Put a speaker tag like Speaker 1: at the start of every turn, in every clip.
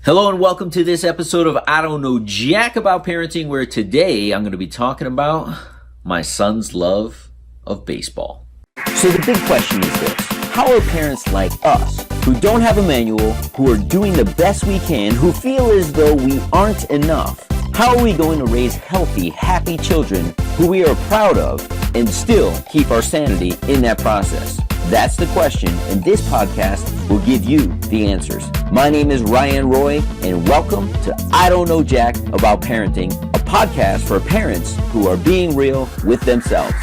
Speaker 1: Hello and welcome to this episode of I Don't Know Jack About Parenting, where today I'm going to be talking about my son's love of baseball.
Speaker 2: So the big question is this: how are parents like us, who don't have a manual, who are doing the best we can, who feel as though we aren't enough, how are we going to raise healthy, happy children who we are proud of and still keep our sanity in that process? That's the question, and this podcast will give you the answers. My name is Ryan Roy, and welcome to I Don't Know Jack About Parenting, a podcast for parents who are being real with themselves.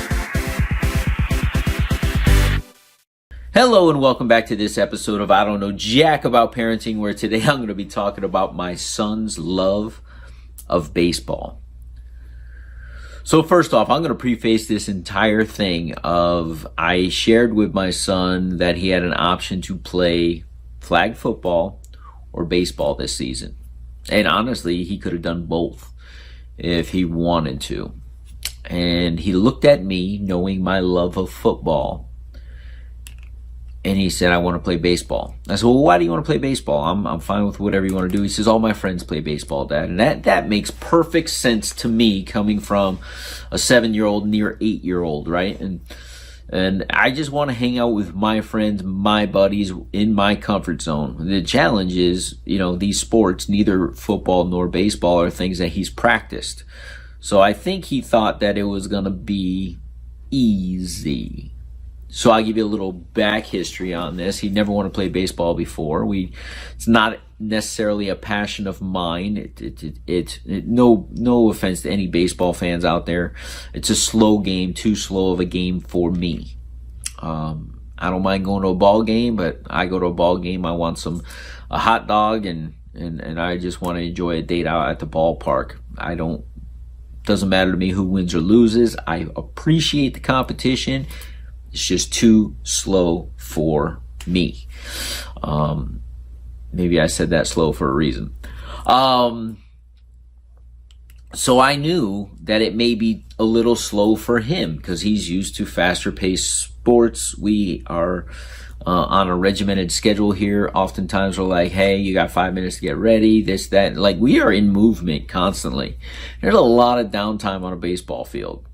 Speaker 1: Hello and welcome back to this episode of I Don't Know Jack About Parenting, where today I'm going to be talking about my son's love of baseball. So first off, I'm going to preface this entire thing of I shared with my son that he had an option to play flag football or baseball this season. And honestly, he could have done both if he wanted to. And he looked at me knowing my love of football, and he said, I want to play baseball. I said, well, why do you want to play baseball? I'm fine with whatever you want to do. He says, all my friends play baseball, Dad. And that makes perfect sense to me, coming from a 7-year-old, near 8-year-old, right? And I just want to hang out with my friends, my buddies, in my comfort zone. The challenge is, these sports, neither football nor baseball, are things that he's practiced. So I think he thought that it was going to be easy. So I'll give you a little back history on this. He never wanted to play baseball before. It's not necessarily a passion of mine. No offense to any baseball fans out there. It's a slow game, too slow of a game for me. I don't mind going to a ball game, but I go to a ball game, I want a hot dog, and I just want to enjoy a date out at the ballpark. Doesn't matter to me who wins or loses. I appreciate the competition. It's just too slow for me. Maybe I said that slow for a reason. So I knew that it may be a little slow for him because he's used to faster paced sports. We are on a regimented schedule here. Oftentimes we're like, hey, you got 5 minutes to get ready, this, that. Like, we are in movement constantly. There's a lot of downtime on a baseball field.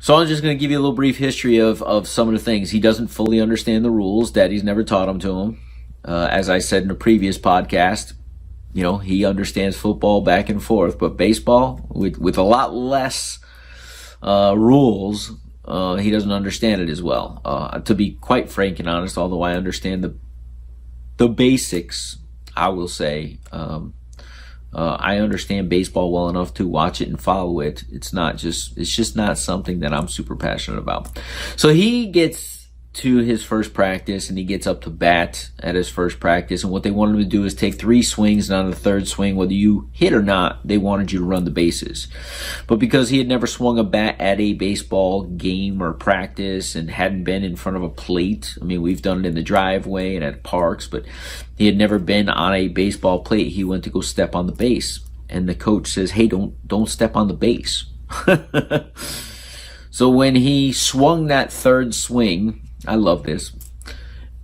Speaker 1: So I'm just going to give you a little brief history of some of the things. He doesn't fully understand the rules. Daddy's never taught them to him. As I said in a previous podcast, he understands football back and forth, but baseball, with a lot less rules, he doesn't understand it as well. To be quite frank and honest, although I understand the basics, I will say, I understand baseball well enough to watch it and follow it. It's just not something that I'm super passionate about. So he gets to his first practice and he gets up to bat at his first practice. And what they wanted him to do is take 3 swings, and on the third swing, whether you hit or not, they wanted you to run the bases. But because he had never swung a bat at a baseball game or practice and hadn't been in front of a plate, I mean, we've done it in the driveway and at parks, but he had never been on a baseball plate. He went to go step on the base, and the coach says, hey, don't step on the base. So when he swung that third swing, I love this,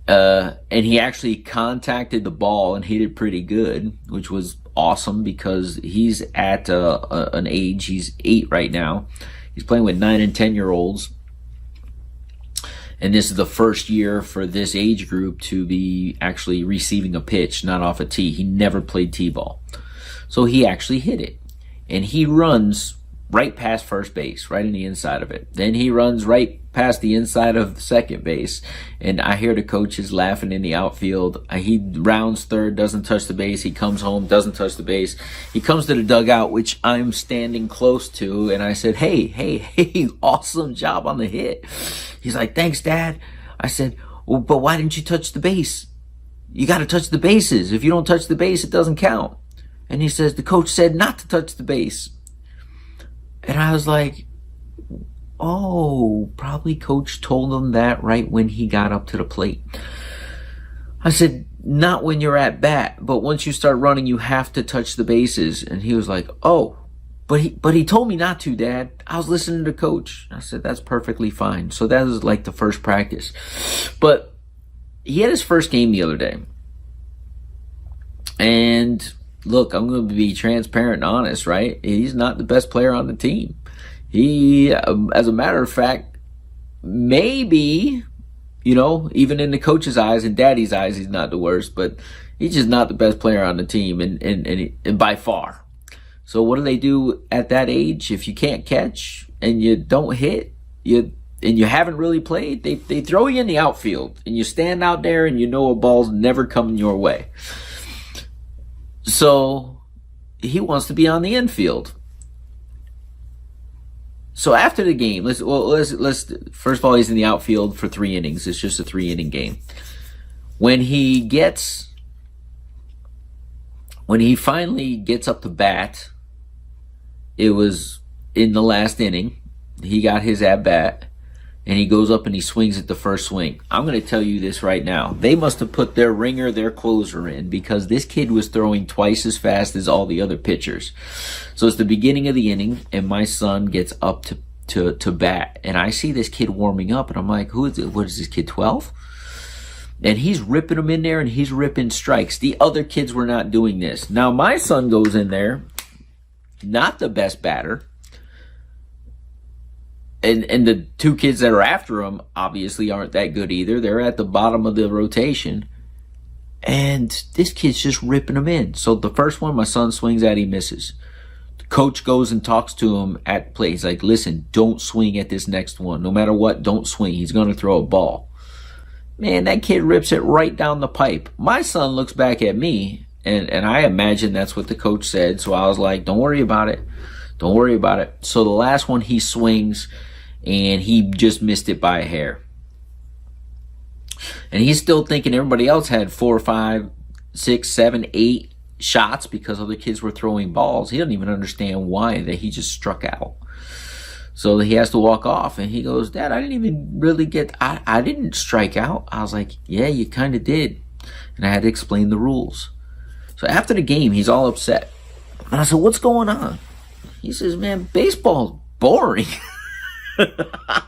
Speaker 1: and he actually contacted the ball and hit it pretty good, which was awesome because he's at an age, he's 8 right now. He's playing with 9 and 10-year-olds. And this is the first year for this age group to be actually receiving a pitch, not off a tee. He never played t-ball. So he actually hit it. And he runs right past first base, right in the inside of it. Then he runs right past the inside of second base. And I hear the coaches laughing in the outfield. He rounds third, doesn't touch the base. He comes home, doesn't touch the base. He comes to the dugout, which I'm standing close to. And I said, hey, awesome job on the hit. He's like, thanks, Dad. I said, well, but why didn't you touch the base? You got to touch the bases. If you don't touch the base, it doesn't count. And he says, the coach said not to touch the base. And I was like, oh, probably coach told him that right when he got up to the plate. I said, not when you're at bat, but once you start running, you have to touch the bases. And he was like, oh, but he told me not to, Dad. I was listening to coach. I said, that's perfectly fine. So that was like the first practice. But he had his first game the other day. And look, I'm going to be transparent and honest, right? He's not the best player on the team. He, as a matter of fact, maybe, even in the coach's eyes and daddy's eyes, he's not the worst, but he's just not the best player on the team, and by far. So what do they do at that age? If you can't catch and you don't hit, and you haven't really played, they throw you in the outfield, and you stand out there and a ball's never coming your way. So he wants to be on the infield. So after the game, let's first of all, he's in the outfield for 3 innings. It's just a 3-inning game. When he finally gets up to bat, it was in the last inning. He got his at bat, and he goes up and he swings at the first swing. I'm going to tell you this right now. They must have put their ringer, their closer in, because this kid was throwing twice as fast as all the other pitchers. So it's the beginning of the inning, and my son gets up to bat, and I see this kid warming up, and I'm like, who is it? What is this kid, 12? And he's ripping them in there, and he's ripping strikes. The other kids were not doing this. Now my son goes in there, not the best batter. And the 2 kids that are after him obviously aren't that good either. They're at the bottom of the rotation. And this kid's just ripping them in. So the first one my son swings at, he misses. The coach goes and talks to him at play. He's like, listen, don't swing at this next one. No matter what, don't swing. He's going to throw a ball. Man, that kid rips it right down the pipe. My son looks back at me, and I imagine that's what the coach said. So I was like, don't worry about it. Don't worry about it. So the last one he swings, and he just missed it by a hair. And he's still thinking everybody else had 4, 5, 6, 7, 8 shots because other kids were throwing balls. He doesn't even understand why that he just struck out. So he has to walk off, and he goes, Dad, I didn't even really I didn't strike out. I was like, yeah, you kind of did. And I had to explain the rules. So after the game, he's all upset. And I said, what's going on? He says, man, baseball's boring. I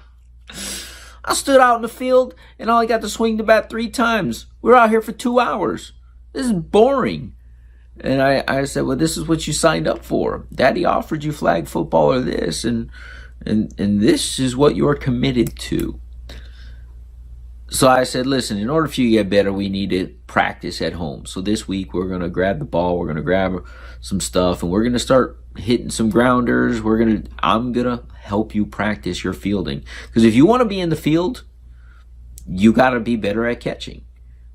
Speaker 1: stood out in the field, and all I got to swing the bat 3 times. We're out here for 2 hours. This is boring. And I said, well, this is what you signed up for. Daddy offered you flag football or this, and this is what you're committed to. So I said, listen, in order for you to get better, we need to practice at home. So this week we're going to grab the ball, we're going to grab some stuff, and we're going to start hitting some grounders. I'm going to help you practice your fielding. Because if you want to be in the field, you got to be better at catching.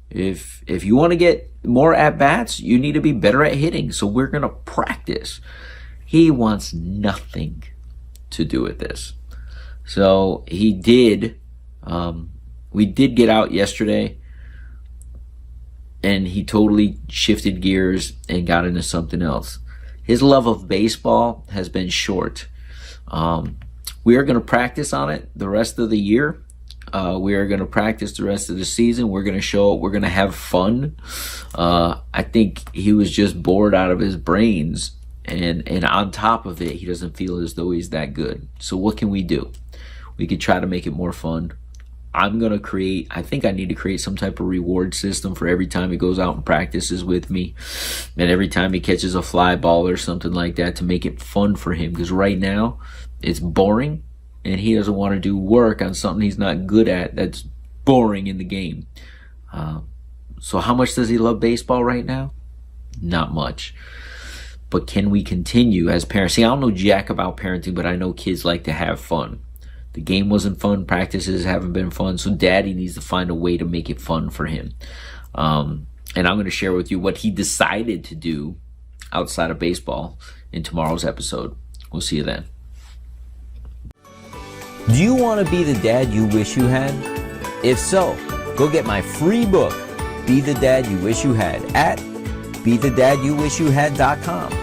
Speaker 1: If you want to get more at-bats, you need to be better at hitting. So we're going to practice. He wants nothing to do with this. So he did. We did get out yesterday, and he totally shifted gears and got into something else. His love of baseball has been short. We are going to practice on it the rest of the year. We are going to practice the rest of the season. We're going to show it. We're going to have fun. I think he was just bored out of his brains. And on top of it, he doesn't feel as though he's that good. So what can we do? We could try to make it more fun. I think I need to create some type of reward system for every time he goes out and practices with me, and every time he catches a fly ball or something like that, to make it fun for him. Because right now, it's boring, and he doesn't want to do work on something he's not good at that's boring in the game. So how much does he love baseball right now? Not much. But can we continue as parents? See, I don't know jack about parenting, but I know kids like to have fun. The game wasn't fun. Practices haven't been fun. So daddy needs to find a way to make it fun for him. And I'm going to share with you what he decided to do outside of baseball in tomorrow's episode. We'll see you then.
Speaker 2: Do you want to be the dad you wish you had? If so, go get my free book, Be the Dad You Wish You Had, at BeTheDadYouWishYouHad.com.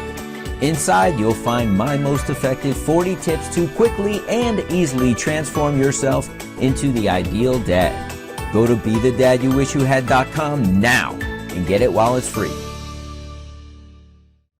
Speaker 2: Inside, you'll find my most effective 40 tips to quickly and easily transform yourself into the ideal dad. Go to BeTheDadYouWishYouHad.com now and get it while it's free.